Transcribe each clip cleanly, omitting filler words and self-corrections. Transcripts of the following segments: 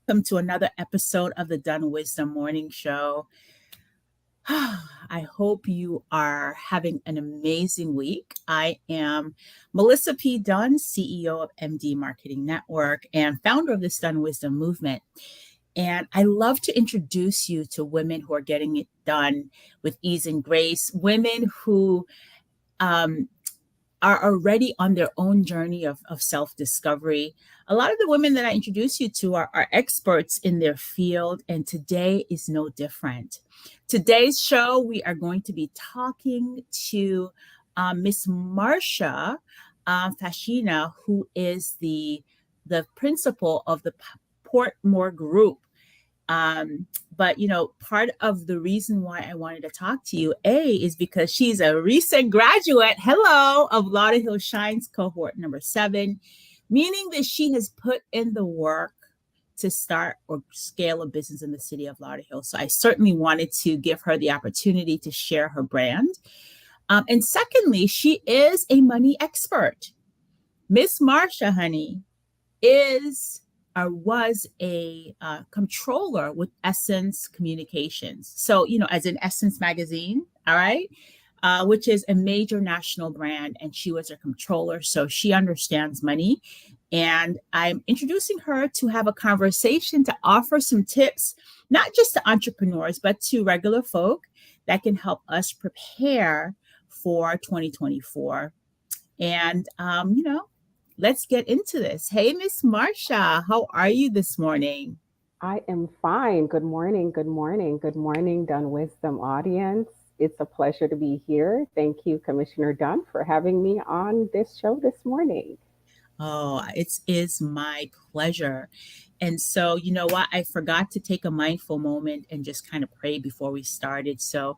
welcome to another episode of the Dunn Wisdom Morning Show. I hope you are having an amazing week. I am Melissa P. Dunn, CEO of MD Marketing Network and founder of this Dunn Wisdom movement. And I love to introduce you to women who are getting it done with ease and grace, women who um, are already on their own journey of self-discovery. A lot of the women that I introduce you to are experts in their field, and today is no different. Today's show, we are going to be talking to Miss Marsha Fashina, who is the principal of the Portmore Group. But part of the reason why I wanted to talk to you, is because she's a recent graduate, of Lauderhill Shines cohort number 7, meaning that she has put in the work to start or scale a business in the city of Lauderhill. So I certainly wanted to give her the opportunity to share her brand. And secondly, she is a money expert. Miss Marsha, honey, is or was a controller with Essence Communications. So, as in Essence Magazine, all right, which is a major national brand. And she was a controller. So she understands money. And I'm introducing her to have a conversation to offer some tips, not just to entrepreneurs, but to regular folk that can help us prepare for 2024. And, let's get into this. Hey, Miss Marsha, how are you this morning? I am fine. Good morning. Good morning. Good morning, Dunn Wisdom audience. It's a pleasure to be here. Thank you, Commissioner Dunn, for having me on this show this morning. Oh, it is my pleasure. And so, you know what? I forgot to take a mindful moment and just kind of pray before we started. So,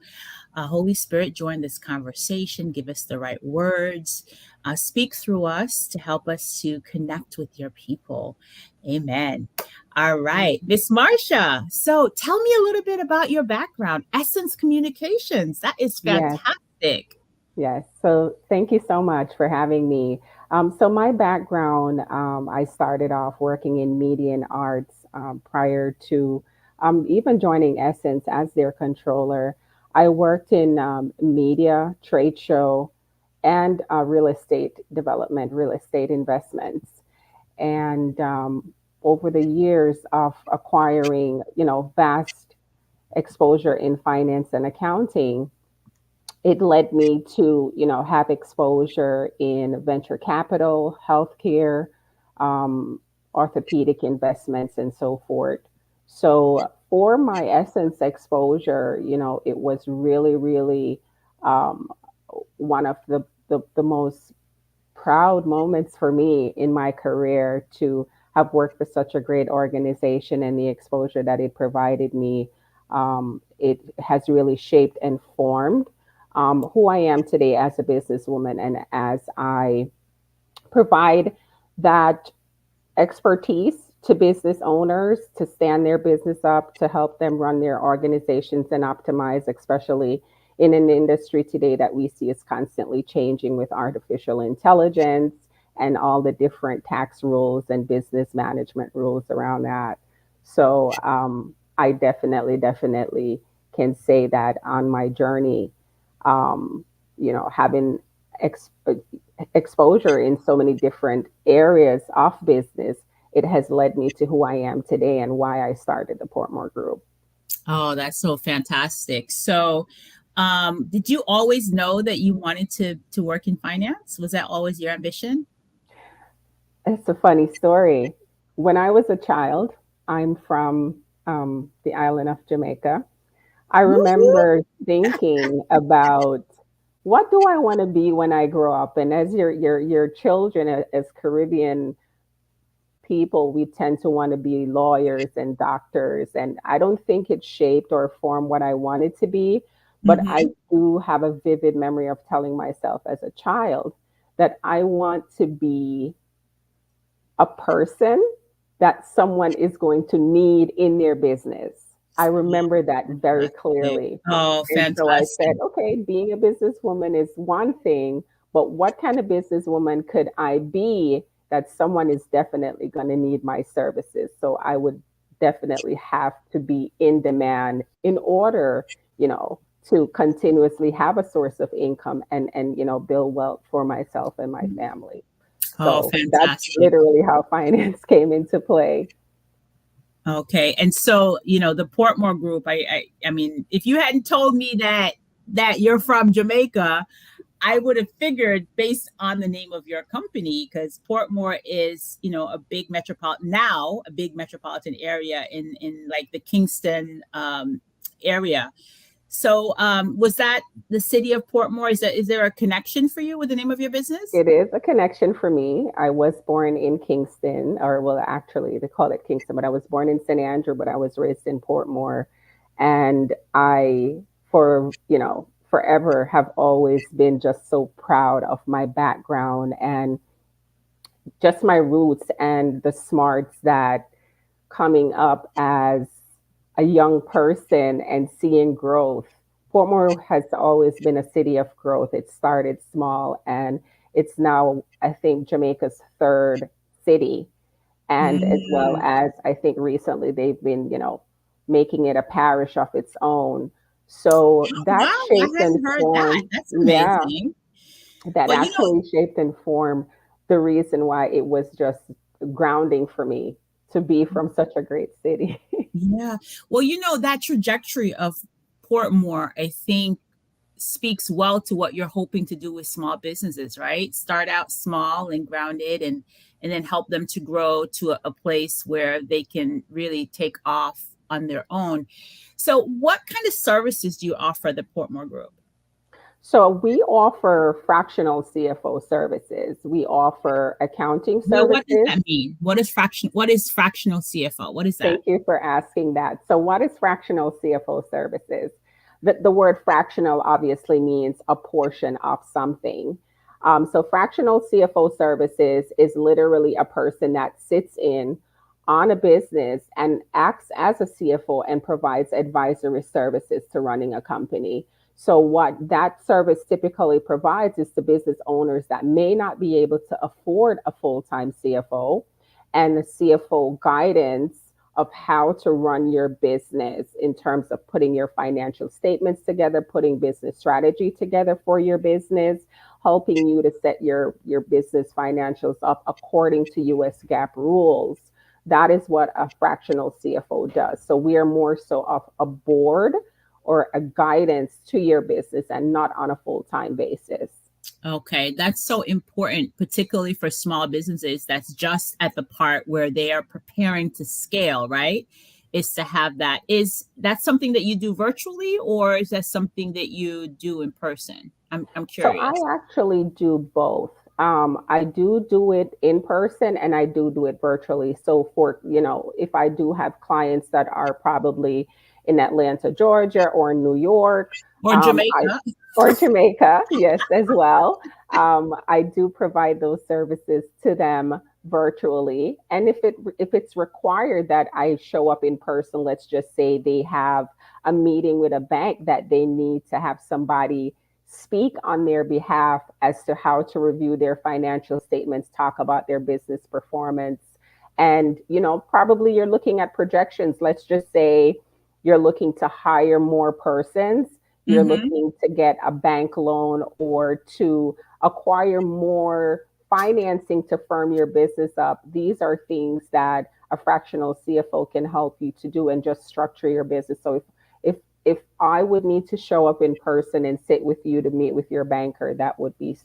Holy Spirit, join this conversation, give us the right words, speak through us to help us to connect with your people. Amen. All right, Miss Marsha. So tell me a little bit about your background, Essence Communications. That is Yes, fantastic. yes. So thank you so much for having me. So my background, I started off working in media and arts prior to even joining Essence as their controller. I worked in media, trade show, and real estate development, real estate investments. And over the years of acquiring, vast exposure in finance and accounting, it led me to, have exposure in venture capital, healthcare, um, orthopedic investments, and so forth. So for my Essence exposure, it was really, really um, one of the most proud moments for me in my career to have worked for such a great organization, and the exposure that it provided me. It has really shaped and formed who I am today as a businesswoman, and as I provide that expertise to business owners to stand their business up, to help them run their organizations and optimize, especially in an industry today that we see is constantly changing with artificial intelligence and all the different tax rules and business management rules around that. So I definitely can say that on my journey, having ex- exposure in so many different areas of business, it has led me to who I am today and why I started the Portmore Group. Oh, that's so fantastic. So, did you always know that you wanted to work in finance? Was that always your ambition? It's a funny story. When I was a child, I'm from the island of Jamaica. I Woo-hoo. remember thinking about what do I want to be when I grow up? And as your children, as Caribbean people, we tend to want to be lawyers and doctors. And I don't think it shaped or formed what I wanted to be. But I Mm-hmm. do have a vivid memory of telling myself as a child that I want to be a person that someone is going to need in their business. I remember that very Fantastic. clearly. Oh, And so I fantastic. said, okay, being a businesswoman is one thing, but what kind of businesswoman could I be that someone is definitely going to need my services? So I would definitely have to be in demand in order, you know, to continuously have a source of income and build wealth for myself and my family. Oh, So that's fantastic. literally how finance came into play. Okay. And so, the Portmore group, I mean, if you hadn't told me that you're from Jamaica, I would have figured based on the name of your company, because Portmore is, a big metropolitan area in like the Kingston area. So, was that the city of Portmore? Is there a connection for you with the name of your business? It is a connection for me. I was born in Kingston, or well, actually, they call it Kingston, but I was born in St. Andrew, but I was raised in Portmore. And forever have always been just so proud of my background and just my roots and the smarts that coming up as a young person and seeing growth. Portmore has always been a city of growth. It started small and it's now, I think, Jamaica's third city. And as well Mm. as I think recently they've been, making it a parish of its own. So Oh, that wow, I shaped and hadn't heard that. formed, That's yeah, amazing. that Well, actually shaped and formed the reason why it was just grounding for me to be from such a great city. yeah. Well, that trajectory of Portmore, I think, speaks well to what you're hoping to do with small businesses, right? Start out small and grounded and then help them to grow to a place where they can really take off on their own. So, what kind of services do you offer the Portmore Group? So we offer fractional CFO services. We offer accounting Well, what does services. that mean? What is fractional CFO? What is that? Thank you for asking that. So what is fractional CFO services? The word fractional obviously means a portion of something. So fractional CFO services is literally a person that sits in on a business and acts as a CFO and provides advisory services to running a company. So, what that service typically provides is to business owners that may not be able to afford a full time CFO and the CFO guidance of how to run your business in terms of putting your financial statements together, putting business strategy together for your business, helping you to set your business financials up according to US GAAP rules. That is what a fractional CFO does. So we are more so of a board or a guidance to your business and not on a full-time basis. Okay, that's so important, particularly for small businesses. That's just at the part where they are preparing to scale, right? Is to have that. Is that something that you do virtually, or is that something that you do in person? I'm So I curious. actually do both. I do it in person and I do it virtually. So for, if I do have clients that are probably in Atlanta, Georgia or New York, Or I Jamaica. or Jamaica, yes, as well. I do provide those services to them virtually. And if it's required that I show up in person, let's just say they have a meeting with a bank that they need to have somebody speak on their behalf as to how to review their financial statements, talk about their business performance. And, probably you're looking at projections. Let's just say you're looking to hire more persons, you're Mm-hmm. looking to get a bank loan or to acquire more financing to firm your business up. These are things that a fractional CFO can help you to do and just structure your business. So if if I would need to show up in person and sit with you to meet with your banker, that would be,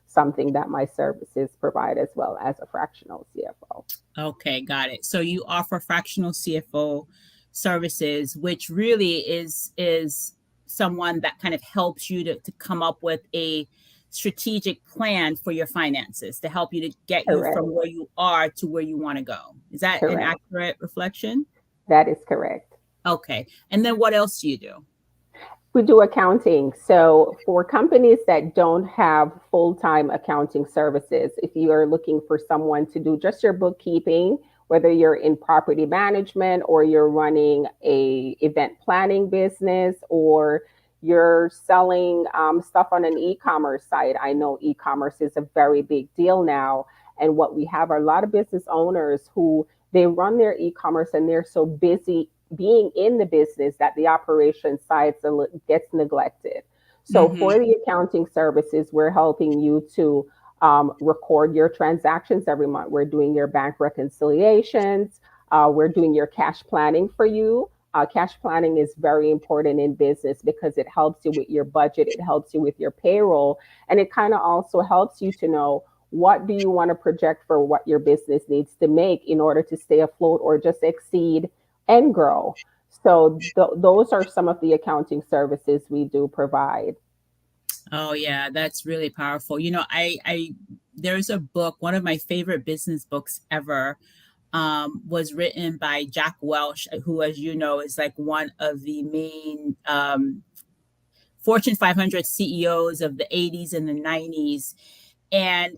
something that my services provide as well as a fractional CFO. Okay, got it. So you offer fractional CFO services, which really is someone that kind of helps you to come up with a strategic plan for your finances to help you to get you Correct. from where you are to where you want to go. Is that an Correct. accurate reflection? That is correct. Okay. And then what else do you do? We do accounting. So for companies that don't have full-time accounting services, if you are looking for someone to do just your bookkeeping, whether you're in property management or you're running a event planning business or you're selling stuff on an e-commerce site. I know e-commerce is a very big deal now. And what we have are a lot of business owners who they run their e-commerce and they're so busy being in the business that the operation side gets neglected. So for Mm-hmm. the accounting services, we're helping you to record your transactions every month. We're doing your bank reconciliations. We're doing your cash planning for you. Cash planning is very important in business because it helps you with your budget, it helps you with your payroll, and it kind of also helps you to know what do you want to project for what your business needs to make in order to stay afloat or just exceed and grow. So those are some of the accounting services we do provide. Oh yeah, that's really powerful. I there's a book, one of my favorite business books ever, was written by Jack Welch, who, as you know, is like one of the main Fortune 500 CEOs of the 80s and the 90s. And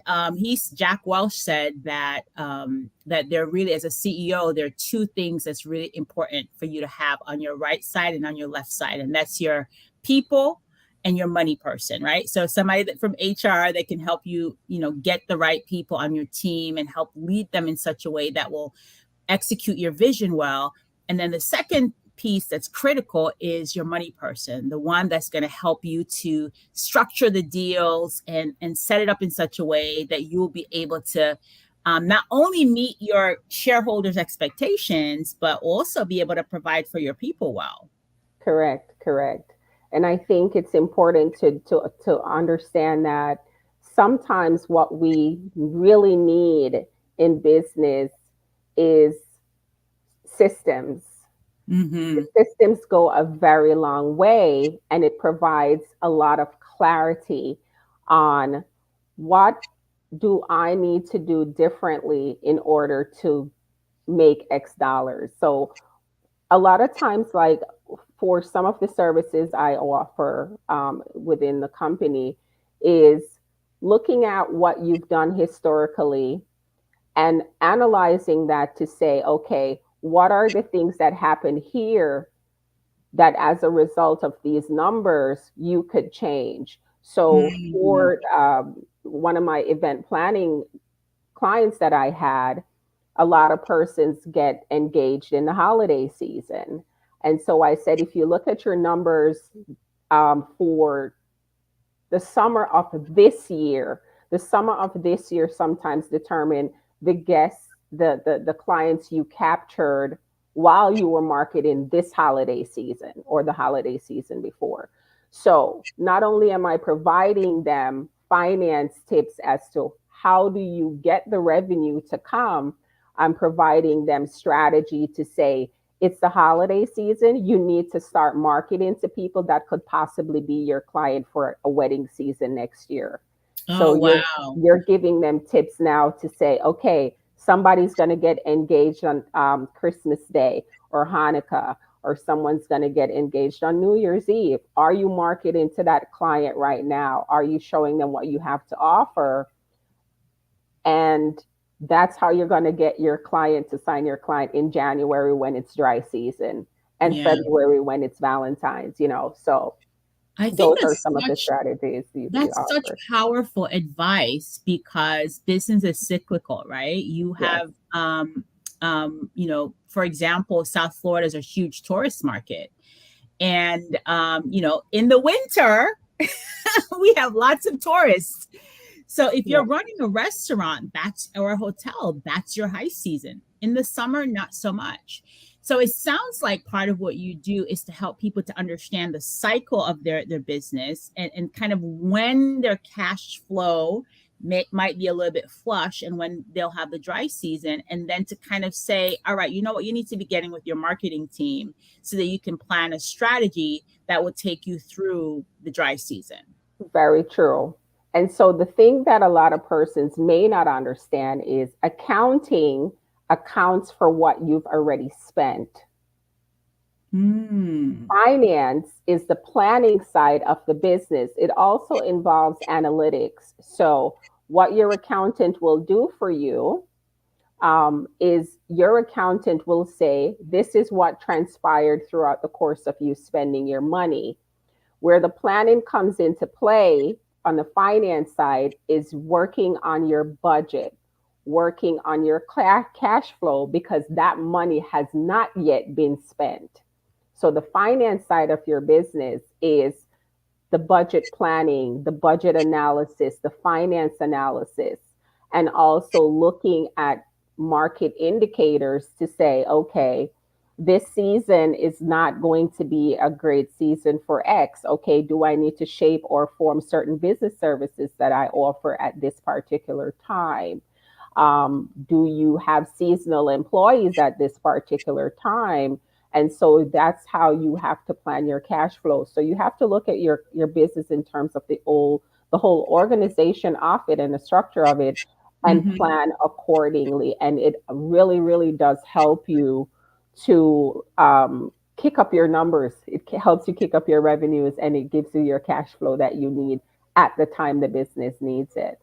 Jack Welch said that that there really, as a CEO, there are two things that's really important for you to have on your right side and on your left side, and that's your people and your money person, right? So somebody that from HR that can help you, get the right people on your team and help lead them in such a way that will execute your vision well. And then the second piece that's critical is your money person, the one that's going to help you to structure the deals and set it up in such a way that you'll be able to not only meet your shareholders' expectations, but also be able to provide for your people well. Correct, correct. And I think it's important to understand that sometimes what we really need in business is systems. The Mm-hmm. systems go a very long way and it provides a lot of clarity on what do I need to do differently in order to make X dollars. So a lot of times, like for some of the services I offer within the company, is looking at what you've done historically and analyzing that to say, okay, what are the things that happen here that as a result of these numbers you could change? So Mm-hmm. for one of my event planning clients that I had, a lot of persons get engaged in the holiday season. And so I said, if you look at your numbers for the summer of the summer of this year sometimes determine the guests, the clients you captured while you were marketing this holiday season or the holiday season before. So not only am I providing them finance tips as to how do you get the revenue to come, I'm providing them strategy to say, it's the holiday season. You need to start marketing to people that could possibly be your client for a wedding season next year. So Oh wow. you're giving them tips now to say, okay, somebody's going to get engaged on Christmas Day or Hanukkah, or someone's going to get engaged on New Year's Eve. Are you marketing to that client right now? Are you showing them what you have to offer? And that's how you're going to get your client to sign your client in January when it's dry season and Yeah. February when it's Valentine's. So I think those are some of the such strategies we that's such offer. powerful advice because business is cyclical, right? You Yes, have for example, South Florida is a huge tourist market. And in the winter, we have lots of tourists. So if you're yes, running a restaurant, that's or a hotel, that's your high season. In the summer, not so much. So it sounds like part of what you do is to help people to understand the cycle of their business and kind of when their cash flow might be a little bit flush and when they'll have the dry season. And then to kind of say, all right, you know what, you need to be getting with your marketing team so that you can plan a strategy that will take you through the dry season. very true. And so the thing that a lot of persons may not understand is accounting accounts for what you've already spent. Hmm. Finance is the planning side of the business. It also involves analytics. So, what your accountant will do for you is your accountant will say, this is what transpired throughout the course of you spending your money. Where the planning comes into play on the finance side is working on your budget. working on your cash flow because that money has not yet been spent. So the finance side of your business is the budget planning, the budget analysis, the finance analysis, and also looking at market indicators to say, okay, this season is not going to be a great season for X. Okay, do I need to shape or form certain business services that I offer at this particular time? Do you have seasonal employees at this particular time? And so that's how you have to plan your cash flow. So you have to look at your business in terms of the whole organization of it and the structure of it and Hmm. plan accordingly. And it really, really does help you to kick up your numbers. It helps you kick up your revenues and it gives you your cash flow that you need at the time the business needs it.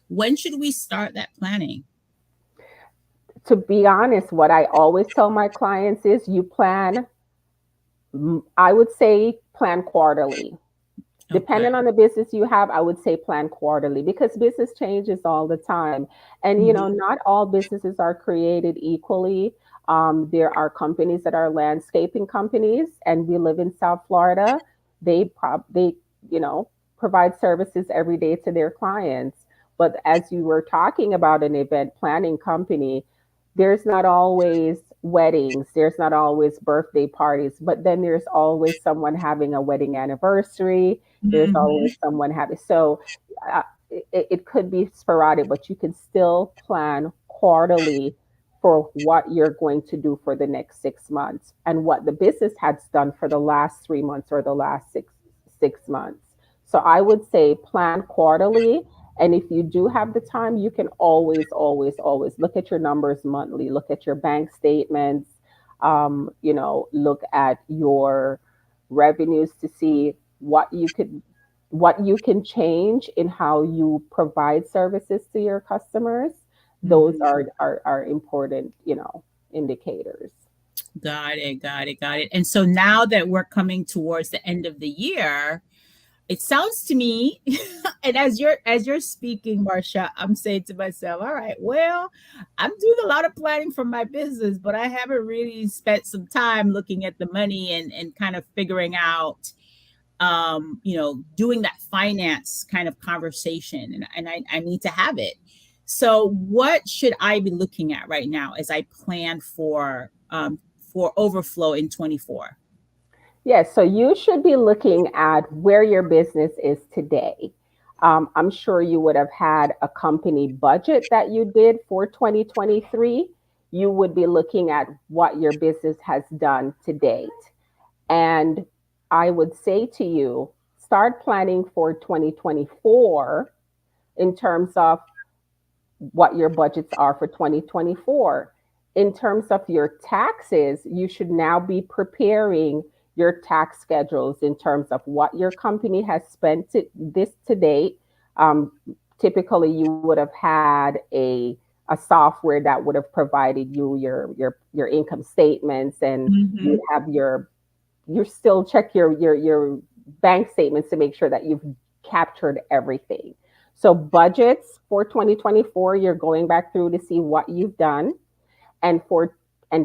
When should we start that planning? To be honest, what I always tell my clients is you plan, I would say plan quarterly. Okay. Depending on the business you have, I would say plan quarterly because business changes all the time. And, Hmm. not all businesses are created equally. There are companies that are landscaping companies, and we live in South Florida. They you know, provide services every day to their clients. But as you were talking about an event planning company, there's not always weddings, there's not always birthday parties, but then there's always someone having a wedding anniversary, there's always Hmm. someone having, so it could be sporadic, but you can still plan quarterly for what you're going to do for the next 6 months and what the business has done for the last 3 months or the last six months. So I would say plan quarterly. And if you do have the time, you can always, always, always look at your numbers monthly, look at your bank statements, look at your revenues to see what you can change in how you provide services to your customers. Those Hmm. are important, indicators. Got it, got it, got it. And so now that we're coming towards the end of the year, it sounds to me, and as you're speaking, Marsha, I'm saying to myself, all right, well, I'm doing a lot of planning for my business, but I haven't really spent some time looking at the money and kind of figuring out doing that finance kind of conversation, and I need to have it. So what should I be looking at right now as I plan for overflow in 24? Yes, so you should be looking at where your business is today. I'm sure you would have had a company budget that you did for 2023. You would be looking at what your business has done to date. And I would say to you, start planning for 2024 in terms of what your budgets are for 2024. In terms of your taxes, you should now be preparing your tax schedules in terms of what your company has spent to date. Um, Typically, you would have had a software that would have provided you your income statements, and you Mm-hmm. would have you still check your bank statements to make sure that you've captured everything. So budgets for 2024, you're going back through to see what you've done and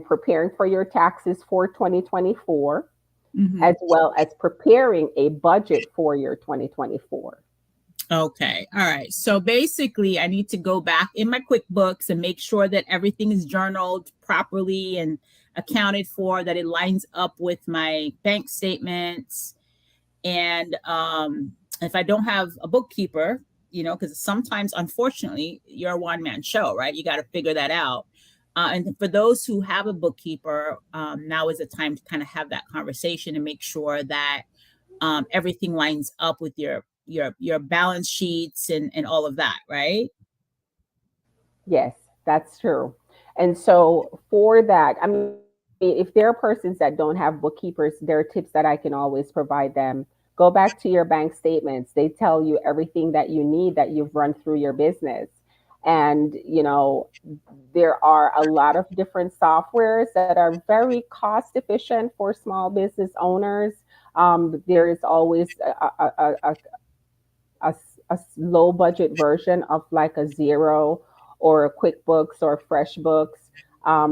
preparing for your taxes for 2024, Mm-hmm. as well as preparing a budget for your 2024. Okay. All right. So basically, I need to go back in my QuickBooks and make sure that everything is journaled properly and accounted for, that it lines up with my bank statements. And if I don't have a bookkeeper, because sometimes, unfortunately, you're a one man show, right? You got to figure that out. And for those who have a bookkeeper, now is the time to kind of have that conversation and make sure that everything lines up with your balance sheets and all of that, right? Yes, that's true. And so for that, I mean, if there are persons that don't have bookkeepers, there are tips that I can always provide them. Go back to your bank statements. They tell you everything that you need that you've run through your business. And, there are a lot of different softwares that are very cost efficient for small business owners. There is always a low budget version of like a Zero or QuickBooks or FreshBooks.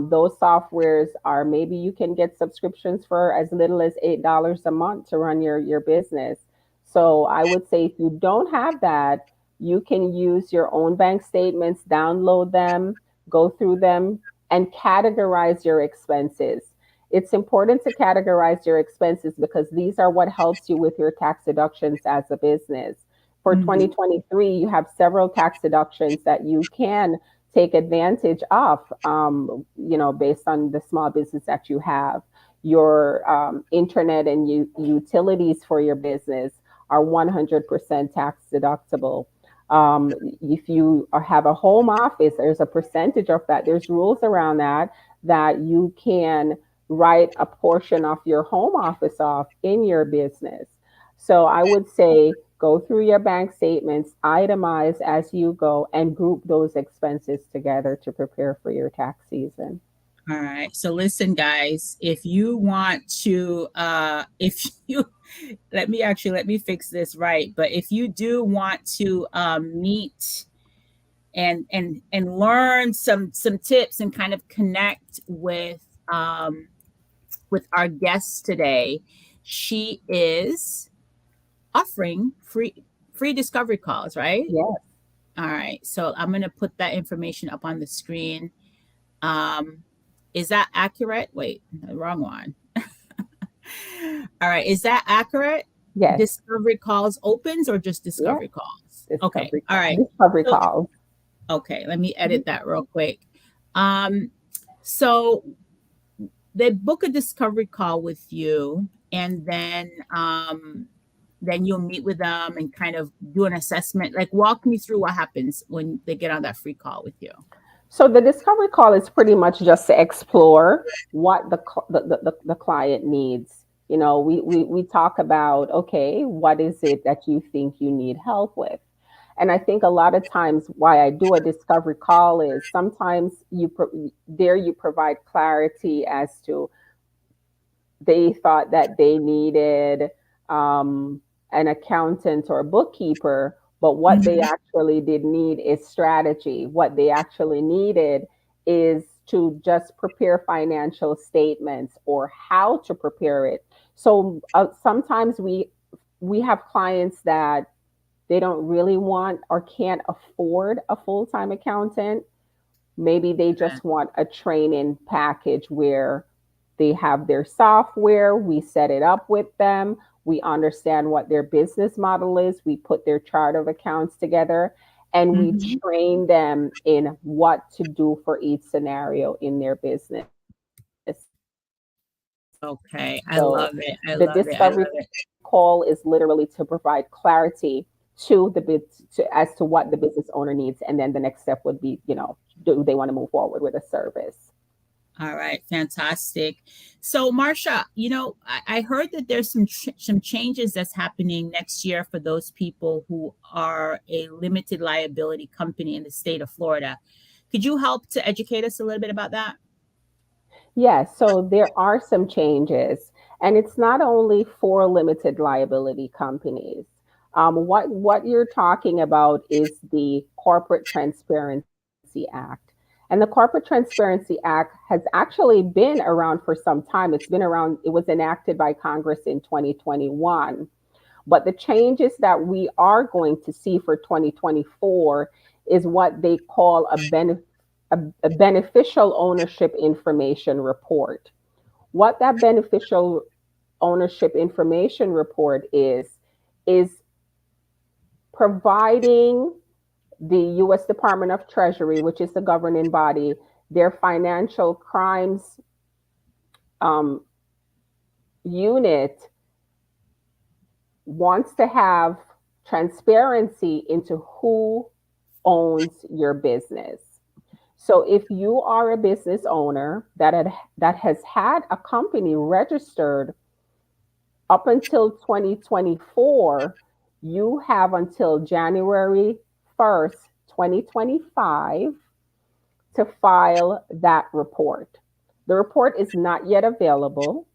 Those softwares are, maybe you can get subscriptions for as little as $8 a month to run your business. So I would say if you don't have that, you can use your own bank statements, download them, go through them, and categorize your expenses. It's important to categorize your expenses because these are what helps you with your tax deductions as a business. For Mhm. 2023, you have several tax deductions that you can take advantage of, based on the small business that you have. Your internet and utilities for your business are 100% tax deductible. If you have a home office, there's a percentage of that. There's rules around that you can write a portion of your home office off in your business. So I would say go through your bank statements, itemize as you go, and group those expenses together to prepare for your tax season. All right. So listen, guys, if you want to, if you, let me fix this right. But if you do want to meet and learn some tips and kind of connect with our guest today, she is offering free discovery calls, right? Yes, All right. So I'm gonna put that information up on the screen. Um, is that accurate? Wait, the wrong one. All right. Is that accurate? yes, Discovery calls opens or just yes. discovery calls? Okay. Discovery All call, right. discovery So calls. okay, let me Mhm. edit that real quick. Um, so they book a discovery call with you, and then you'll meet with them and kind of do an assessment. Like, walk me through what happens when they get on that free call with you. So the discovery call is pretty much just to explore what the client needs. We talk about, okay, what is it that you think you need help with? And I think a lot of times why I do a discovery call is sometimes you provide clarity as to, they thought that they needed um, an accountant or bookkeeper, but what they Mhm. actually did need is strategy. What they actually needed is to just prepare financial statements or how to prepare it. So sometimes we have clients that they don't really want or can't afford a full-time accountant. Maybe they just want a training package where they have their software, we set it up with them, we understand what their business model is, we put their chart of accounts together, and we Mhm. train them in what to do for each scenario in their business. So Okay, I love the it. I love discovery it. I love it. call is literally to provide clarity as to what the business owner needs, and then the next step would be, do they want to move forward with a service? All right, fantastic. So, Marsha, I heard that there's some changes that's happening next year for those people who are a limited liability company in the state of Florida. Could you help to educate us a little bit about that? Yes, so there are some changes, and it's not only for limited liability companies. What you're talking about is the Corporate Transparency Act. And the Corporate Transparency Act has actually been around for some time. It's been around, it was enacted by Congress in 2021. But the changes that we are going to see for 2024 is what they call a beneficial ownership information report. What that beneficial ownership information report is providing the US Department of Treasury, which is the governing body, their financial crimes um, unit wants to have transparency into who owns your business. So if you are a business owner that has had a company registered up until 2024, you have until January 1st, 2025 to file that report. The report is not yet available.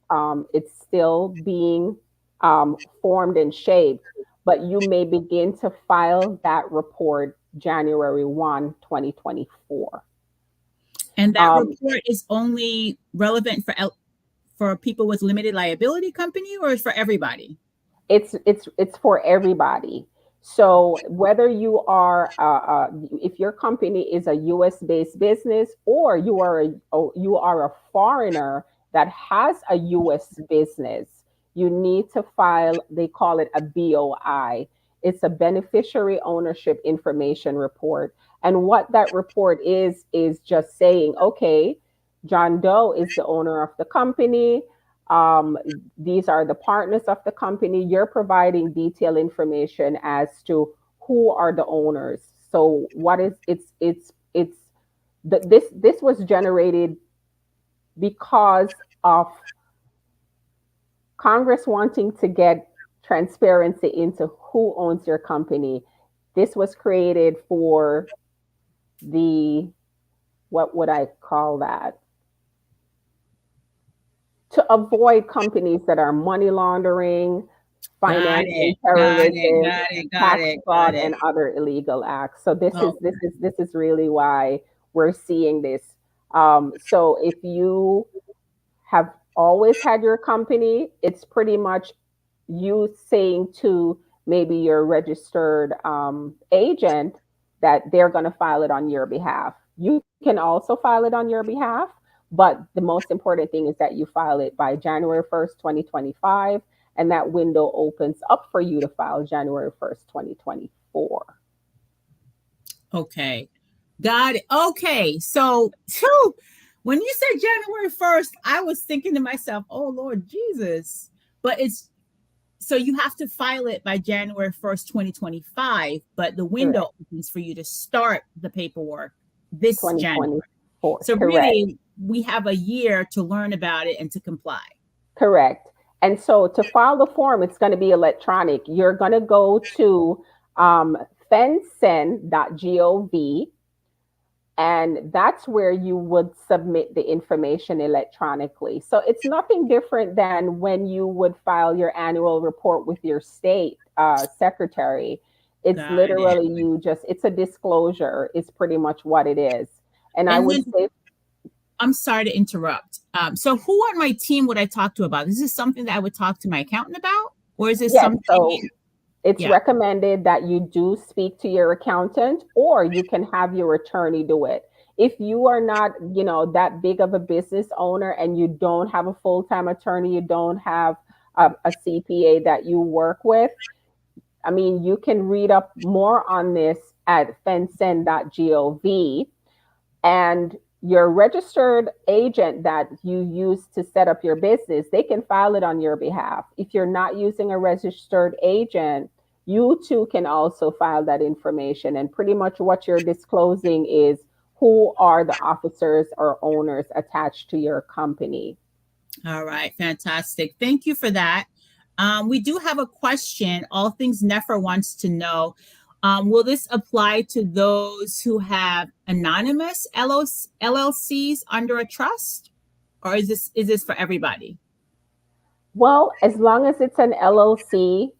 It's still being formed and shaped, but you may begin to file that report January 1, 2024. And that Um, report is only relevant for people with limited liability company, or is for everybody? it's for everybody. So whether you are if your company is a US based business, or you are a foreigner that has a US business, you need to file, they call it a BOI. It's a beneficiary ownership information report. And what that report is just saying, okay, John Doe is the owner of the company. um, these are the partners of the company. You're providing detailed information as to who are the owners. So what is it's this was generated because of Congress wanting to get transparency into who owns your company. This was created for the, what would I call that? To avoid companies that are money laundering, Got financing it. Got it. terrorism, Got it. Got tax it. Got fraud, it. and other illegal acts. So this is Oh, this is this is really why we're seeing this. So if you have always had your company, it's pretty much you saying to maybe your registered agent that they're going to file it on your behalf. You can also file it on your behalf, but the most important thing is that you file it by January 1st, 2025, and that window opens up for you to file January 1st, 2024. okay. Got it. Okay. So, phew, when you said January 1st, I was thinking to myself, oh, Lord Jesus. But it's so you have to file it by January 1st, 2025, but the window Correct. opens for you to start the paperwork this January. 2024. So, Correct. really, we have a year to learn about it and to comply. Correct. And so to file the form, it's going to be electronic. You're going to go to fensen.gov, and that's where you would submit the information electronically. So it's nothing different than when you would file your annual report with your state secretary. It's Got it. literally it's a disclosure, it's pretty much what it is. And I And would then say, I'm sorry to interrupt. So, who on my team would I talk to about? Is this something that I would talk to my accountant about, or is this yes, something? so it's Yeah, recommended that you do speak to your accountant, or you can have your attorney do it. If you are not, that big of a business owner, and you don't have a full-time attorney, you don't have a CPA that you work with, I mean, you can read up more on this at fensen.gov, and your registered agent that you use to set up your business, they can file it on your behalf. If you're not using a registered agent, you too can also file that information. And pretty much what you're disclosing is who are the officers or owners attached to your company. all right, fantastic. Thank you for that. We do have a question. All Things Nefer wants to know, will this apply to those who have anonymous LLCs under a trust, or is this for everybody? Well, as long as it's an LLC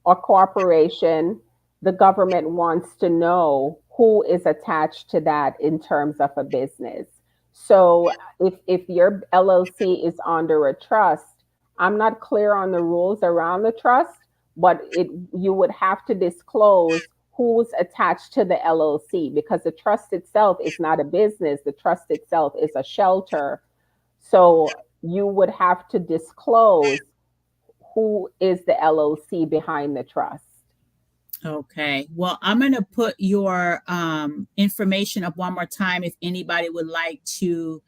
or corporation, the government wants to know who is attached to that in terms of a business. So if your LLC is under a trust, I'm not clear on the rules around the trust, but you would have to disclose who's attached to the LLC, because the trust itself is not a business. The trust itself is a shelter. So you would have to disclose who is the LLC behind the trust. Okay. Well, I'm going to put your information up one more time if anybody would like to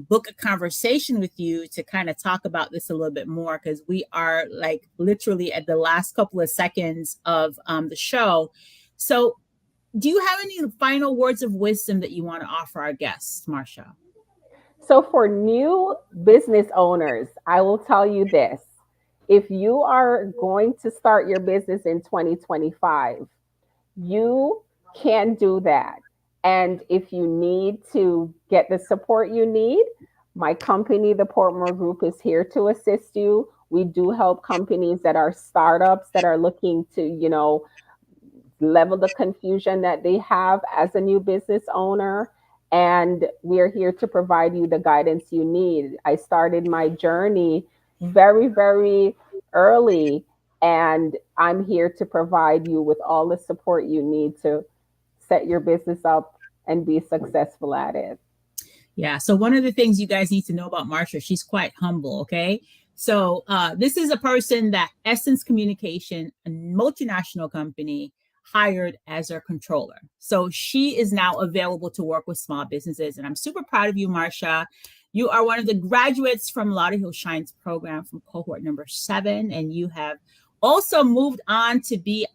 book a conversation with you to kind of talk about this a little bit more, because we are like literally at the last couple of seconds of the show. So, do you have any final words of wisdom that you want to offer our guests, Marsha? So, for new business owners, I will tell you this: if you are going to start your business in 2025, you can do that. And if you need to get the support you need, my company, the Portmore Group, is here to assist you. We do help companies that are startups that are looking to, level the confusion that they have as a new business owner. And we're here to provide you the guidance you need. I started my journey very, very early, and I'm here to provide you with all the support you need to set your business up and be successful at it. Yeah. So one of the things you guys need to know about Marsha, she's quite humble. Okay. So this is a person that Essence Communication, a multinational company, hired as her controller. So she is now available to work with small businesses. And I'm super proud of you, Marsha. You are one of the graduates from Lauderhill Shines program from cohort number 7, and you have also moved on to be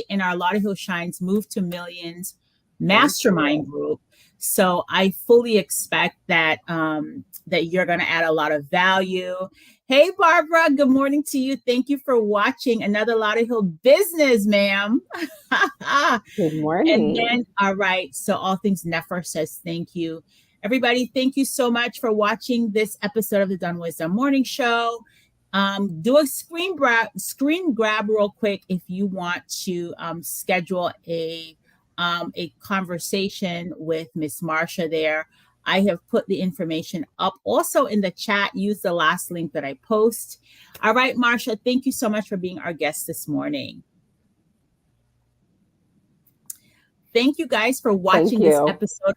in our Lauderhill Shines Move to Millions Thank mastermind you. group. So I fully expect that that you're going to add a lot of value. Hey, Barbara, good morning to you. Thank you for watching another Lauderhill business, ma'am. Good And morning. then, all right. So All Things Nefer says thank you. Everybody, thank you so much for watching this episode of the Dunn Wisdom Morning Show. Do a screen grab real quick if you want to schedule a conversation with Miss Marsha there. I have put the information up also in the chat. Use the last link that I post. All right, Marsha, thank you so much for being our guest this morning. Thank you guys for Thank watching this you. episode.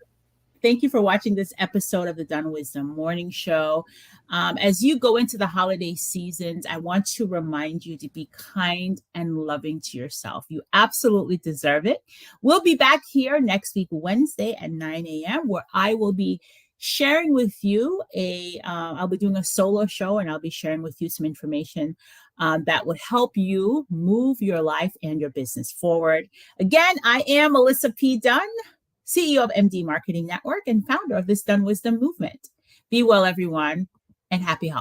Thank you for watching this episode of the Dunn Wisdom Morning Show. As you go into the holiday seasons, I want to remind you to be kind and loving to yourself. You absolutely deserve it. We'll be back here next week, Wednesday at 9 a.m., where I will be sharing with you I'll be doing a solo show, and I'll be sharing with you some information that would help you move your life and your business forward. Again, I am Melissa P. Dunn, CEO of MD Marketing Network and founder of this Dunn Wisdom movement. Be well, everyone, and happy holidays.